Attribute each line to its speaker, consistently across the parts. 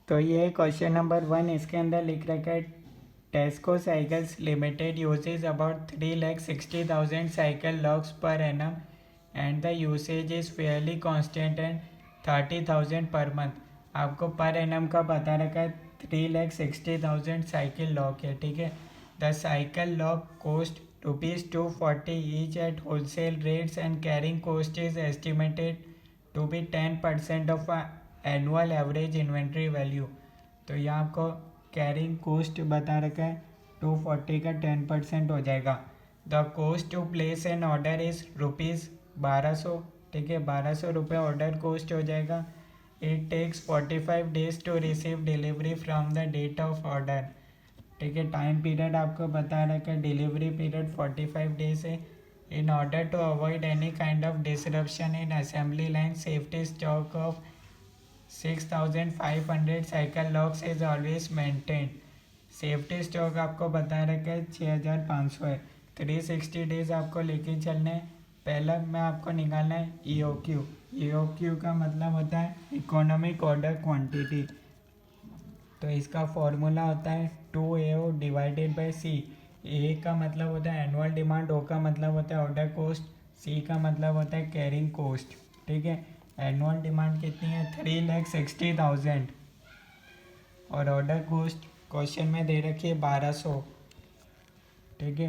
Speaker 1: तो ये question number 1 इसके अंदर लिख रखा है Tesco cycles limited uses about 3,60,000 cycle locks per annum and the usage is fairly constant and 30,000 per month. आपको पर एनम का पता रखा है 3,60,000 साइकिल लॉक है, ठीक है। The cycle lock cost ₹240 each at wholesale rates and carrying cost is estimated to be 10% of annual average inventory value. तो यहाँ आपको कैरिंग कोस्ट बता रखा है 240 का 10% हो जाएगा। The cost to place an order is ₹1200, ठीक है, 1200 रुपये ऑर्डर कोस्ट हो जाएगा। It takes 45 days to receive delivery from the date of order, ठीक है। टाइम पीरियड आपको बता रखा है, डिलीवरी पीरियड 45 डेज है। In order to avoid any kind of disruption in assembly line, safety stock of 6,500 cycle locks is always maintain. Safety stock आपको बता रखा है 6,500 है। 360 डेज आपको लेके चलने हैं। पहला में आपको निकालना है EOQ। EOQ का मतलब होता है इकोनॉमिक ऑर्डर क्वांटिटी। तो इसका फॉर्मूला होता है 2AO डिवाइडेड बाई C। ए का मतलब होता है एनुअल डिमांड, O का मतलब होता है ऑर्डर कोस्ट, C का मतलब होता है कैरिंग कोस्ट, ठीक है। एनुअल डिमांड कितनी है 3,60,000 और ऑर्डर कोस्ट क्वेश्चन में दे रखी है 1200, ठीक है।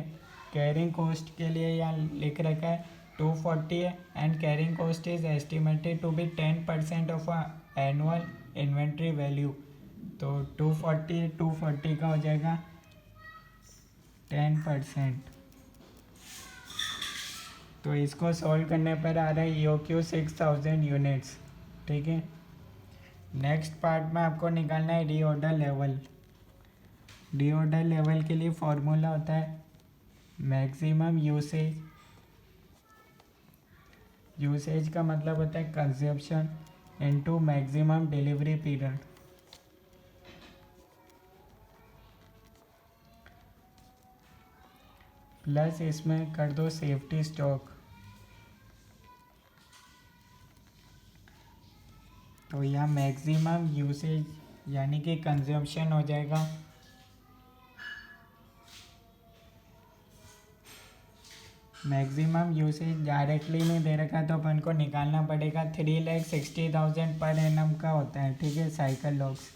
Speaker 1: कैरिंग कोस्ट के लिए यहाँ लिख रखा है 240 है and carrying cost is estimated to be 10% of annual inventory value. तो 240 का हो जाएगा 10%। तो इसको सॉल्व करने पर आ रहा है EOQ 6,000 यूनिट्स, ठीक है। नेक्स्ट पार्ट में आपको निकालना है रीऑर्डर लेवल। रीऑर्डर लेवल के लिए फॉर्मूला होता है मैक्सिमम यूसेज। यूसेज का मतलब होता है consumption into maximum delivery period. Plus इसमें कर दो सेफ्टी स्टॉक। तो यहाँ मैक्सिमम यूसेज यानी कि कंजप्शन हो जाएगा मैक्सिमम यूसेज डायरेक्टली नहीं दे रखा तो अपन को निकालना पड़ेगा। 3,60,000 पर एनम का होता है, ठीक है, साइकिल लॉक्स।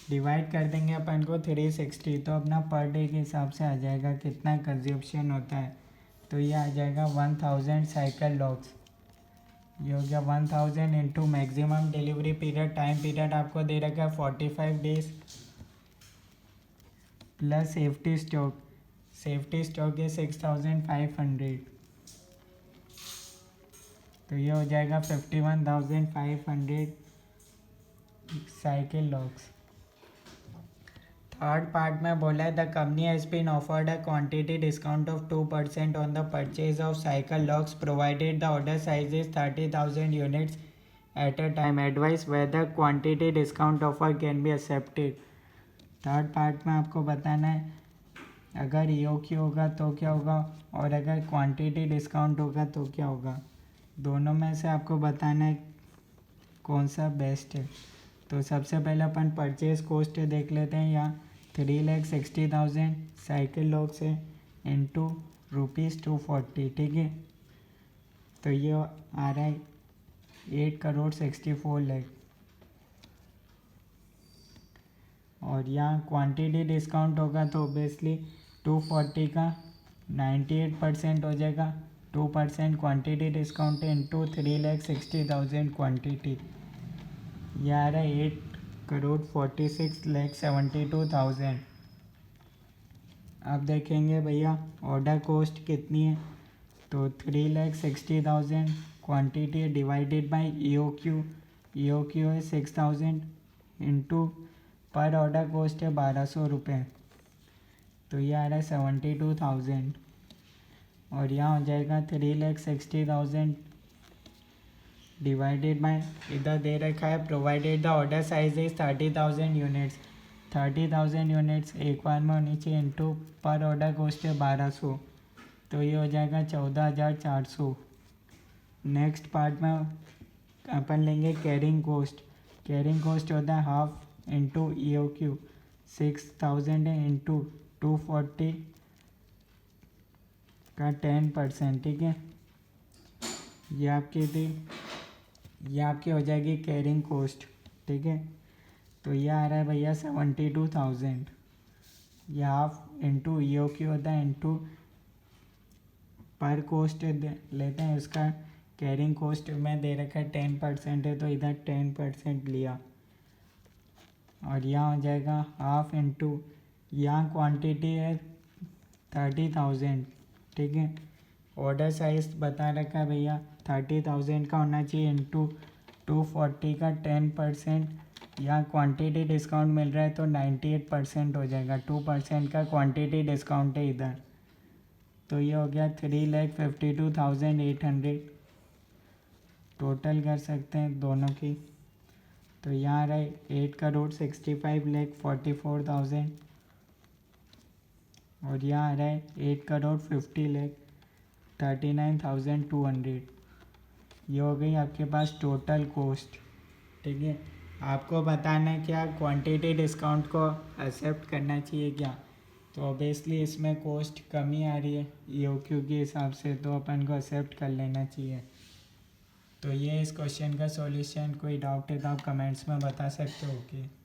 Speaker 1: डिवाइड कर देंगे अपन को 360 तो अपना पर डे के हिसाब से आ जाएगा कितना कंजप्शन होता है। तो ये आ जाएगा 1,000 साइकिल लॉक्स। ये हो गया 1,000 into maximum delivery period. Time period आपको दे रखा है 45 days plus safety stock. Safety stock है 6,500। तो ये हो जाएगा 51,500 साइकिल लॉक्स। थर्ड पार्ट में बोला है the company has been offered a quantity discount of 2% on the purchase of cycle locks provided the order size is 30,000 units at a time. Advice whether quantity discount offer can be accepted. Third part में आपको बताना है अगर EOQ होगा तो क्या होगा और अगर क्वांटिटी डिस्काउंट होगा तो क्या होगा। दोनों में से आपको बताना है कौन सा बेस्ट है। तो सबसे पहले अपन परचेज कोस्ट देख लेते हैं। यहाँ 3,60,000 साइकिल लॉक्स है इंटू ₹240, ठीक है। तो ये आ रहा है 8,64,00,000। और यहाँ क्वांटिटी डिस्काउंट होगा तो ओबियसली 240 का 98% हो जाएगा। 2% क्वांटिटी डिस्काउंट है इंटू 3,60,000 क्वांटिटी। यह आ रहा है 8,46,72,000। अब देखेंगे भैया ऑर्डर कोस्ट कितनी है। तो 3,60,000 quantity divided by EOQ। EOQ है 6,000 इंटू पर ऑर्डर कोस्ट है 1,200 रुपये। तो ये आ रहा है 72,000। और यहाँ हो जाएगा 3,60,000 डिवाइडेड बाय इधर दे रखा है provided the order size is 30,000 units. 30,000 units एक बार में होनी चाहिए इंटू पर ऑर्डर कोस्ट है 1,200। तो ये हो जाएगा 14,400। नेक्स्ट पार्ट में अपन लेंगे कैरिंग कोस्ट। कैरिंग कोस्ट होता है हाफ इंटू EOQ, 6000 इंटू 240 का 10%, ठीक है। ये आपकी थी, ये आपकी हो जाएगी कैरिंग कोस्ट, ठीक है। तो ये आ रहा है भैया 72,000। ये हाफ इंटू EOQ होता है इंटू पर कोस्ट लेते हैं, उसका कैरिंग कोस्ट में दे रखा है 10% है, तो इधर 10% लिया। और यहाँ हो जाएगा हाफ इंटू, यहाँ क्वांटिटी है 30,000, ठीक है। ऑर्डर साइज बता रखा है भैया 30,000 का होना चाहिए इंटू 240 का 10%। यहाँ क्वांटिटी डिस्काउंट मिल रहा है तो 98% हो जाएगा, 2% का क्वांटिटी डिस्काउंट है इधर। तो ये हो गया 3,52,800 टोटल कर सकते हैं दोनों की। तो यहाँ रहे 8,65,44,000 और यहाँ रहे 8,50,39,200। ये हो गई आपके पास टोटल कोस्ट, ठीक है। आपको बताना है क्या क्वांटिटी डिस्काउंट को एक्सेप्ट करना चाहिए क्या। तो ऑब्वियसली इसमें कोस्ट कमी आ रही है EOQ के हिसाब से, तो अपन को एक्सेप्ट कर लेना चाहिए। तो ये इस क्वेश्चन का सॉल्यूशन। कोई डाउट है तो आप कमेंट्स में बता सकते हो। ओके।